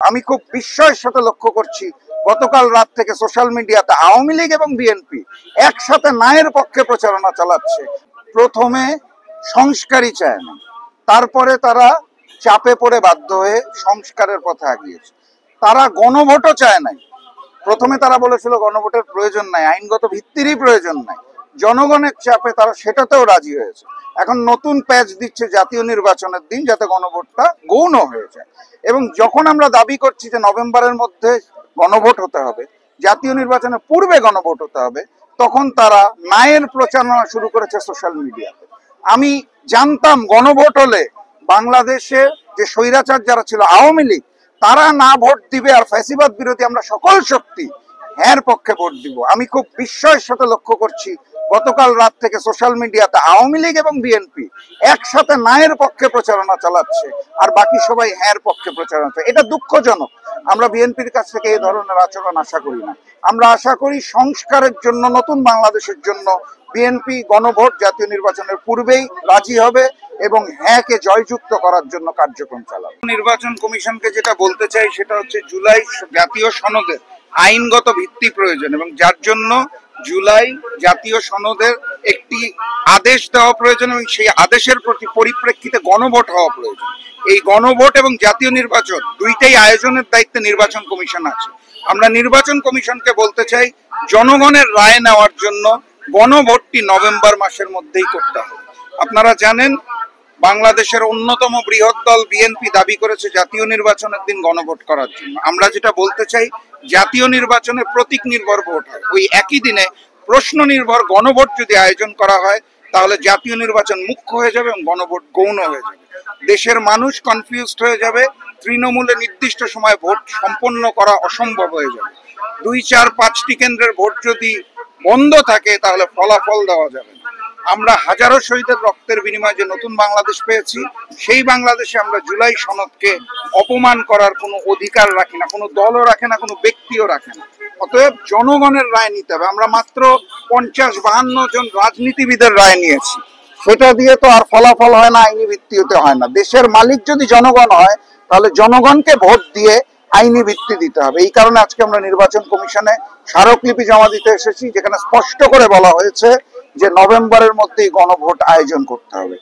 আমি খুব বিস্ময়ের সাথে লক্ষ্য করছি গতকাল রাত থেকে সোশ্যাল মিডিয়াতে আওয়ামী লীগ এবং বিএনপি একসাথে ন্যায়ের পক্ষে প্রচারণা চালাচ্ছে। প্রথমে সংস্কারই চায় না, তারপরে তারা চাপে পড়ে বাধ্য হয়ে সংস্কারের পথে আগিয়েছে। তারা গণভোটও চায় নাই। প্রথমে তারা বলেছিল গণভোটের প্রয়োজন নাই, আইনগত ভিত্তিরই প্রয়োজন নাই। জনগণের চাপে তারা সেটাতেও রাজি হয়েছে। এখন নতুন প্যাচ দিচ্ছে জাতীয় নির্বাচনের দিন, যাতে গণভোটটা গৌণ হয়ে যায়। এবং যখন আমরা দাবি করছি যে নভেম্বরের মধ্যে গণভোট হতে হবে, জাতীয় নির্বাচনের পূর্বে গণভোট হতে হবে, তখন তারা ন্যায়ের প্রচারণা শুরু করেছে সোশ্যাল মিডিয়াতে। আমি জানতাম গণভোট হলে বাংলাদেশে যে স্বৈরাচার যারা ছিল আওয়ামী লীগ, তারা না ভোট দিবে, আর ফ্যাসিবাদ বিরোধী আমরা সকল শক্তি হ্যাঁ পক্ষে ভোট দিব। আমি খুব বিস্ময়ের সাথে লক্ষ্য করছি গতকাল রাত থেকে সোশ্যাল মিডিয়াতে আওয়ামী লীগ এবং বিএনপি একসাথে ন্যায়ের পক্ষে প্রচারণা চালাচ্ছে, আর বাকি সবাই হ্যাঁ পক্ষে প্রচারণা চালাচ্ছে। এটা দুঃখজনক। আমরা বিএনপির কাছ থেকে এই ধরনের আচরণ আশা করি না। আমরা আশা করি সংস্কারের জন্য, নতুন বাংলাদেশের জন্য বিএনপি গণভোট জাতীয় নির্বাচনের পূর্বেই রাজি হবে এবং হ্যাঁকে জয়যুক্ত করার জন্য কার্যক্রম চালাবে। নির্বাচন কমিশনকে যেটা বলতে চাই সেটা হচ্ছে, জুলাই জাতীয় সনদের আইনগত ভিত্তি প্রয়োজন, এবং যার জন্য জুলাই জাতীয় সনদের একটি আদেশ দেওয়া প্রয়োজন, এবং সেই আদেশের প্রতি পরিপ্রেক্ষিতে গণভোট হওয়া প্রয়োজন। এই গণভোট এবং জাতীয় নির্বাচন দুইটাই আয়োজনের দায়িত্বে নির্বাচন কমিশন আছে। আমরা নির্বাচন কমিশনকে বলতে চাই, জনগণের রায় নেওয়ার জন্য গণভোটটি নভেম্বর মাসের মধ্যেই করতে হবে। আপনারা জানেন, বাংলাদেশের অন্যতম বৃহৎ দল বিএনপি দাবি করেছে জাতীয় নির্বাচনের দিন গণভোট করার জন্য। আমরা যেটা বলতে চাই, জাতীয় নির্বাচনে প্রতীক নির্ভর ভোট হয়, ওই একই দিনে প্রশ্ন নির্ভর গণভোট যদি আয়োজন করা হয়, তাহলে জাতীয় নির্বাচন মুখ্য হয়ে যাবে এবং গণভোট গৌণ হয়ে যাবে। দেশের মানুষ কনফিউজড হয়ে যাবে, তৃণমূলে নির্দিষ্ট সময় ভোট সম্পন্ন করা অসম্ভব হয়ে যাবে। 2, 4, 5টি কেন্দ্রের ভোট যদি বন্ধ থাকে, তাহলে ফলাফল দেওয়া যাবে না। আমরা হাজারো শহীদের রক্তের বিনিময়ে যে নতুন বাংলাদেশ পেয়েছি, সেই বাংলাদেশে আমরা জুলাই সনদকে অপমান করার কোনো অধিকার রাখি না, কোনো দলও রাখে না, কোনো ব্যক্তিও রাখে না। অতএব জনগণের রায় নিতে হবে। আমরা মাত্র 50-52 জন রাজনীতিবিদের রায় নিয়েছি, সেটা দিয়ে তো আর ফলাফল হয় না, আইনি ভিত্তিতে হয় না। দেশের মালিক যদি জনগণ হয়, তাহলে জনগণকে ভোট দিয়ে আইনি ভিত্তি দিতে হবে। এই কারণে আজকে আমরা নির্বাচন কমিশনে স্মারকলিপি জমা দিতে এসেছি, যেখানে স্পষ্ট করে বলা হয়েছে যে নভেম্বরের মধ্যেই গণভোট আয়োজন করতে হবে।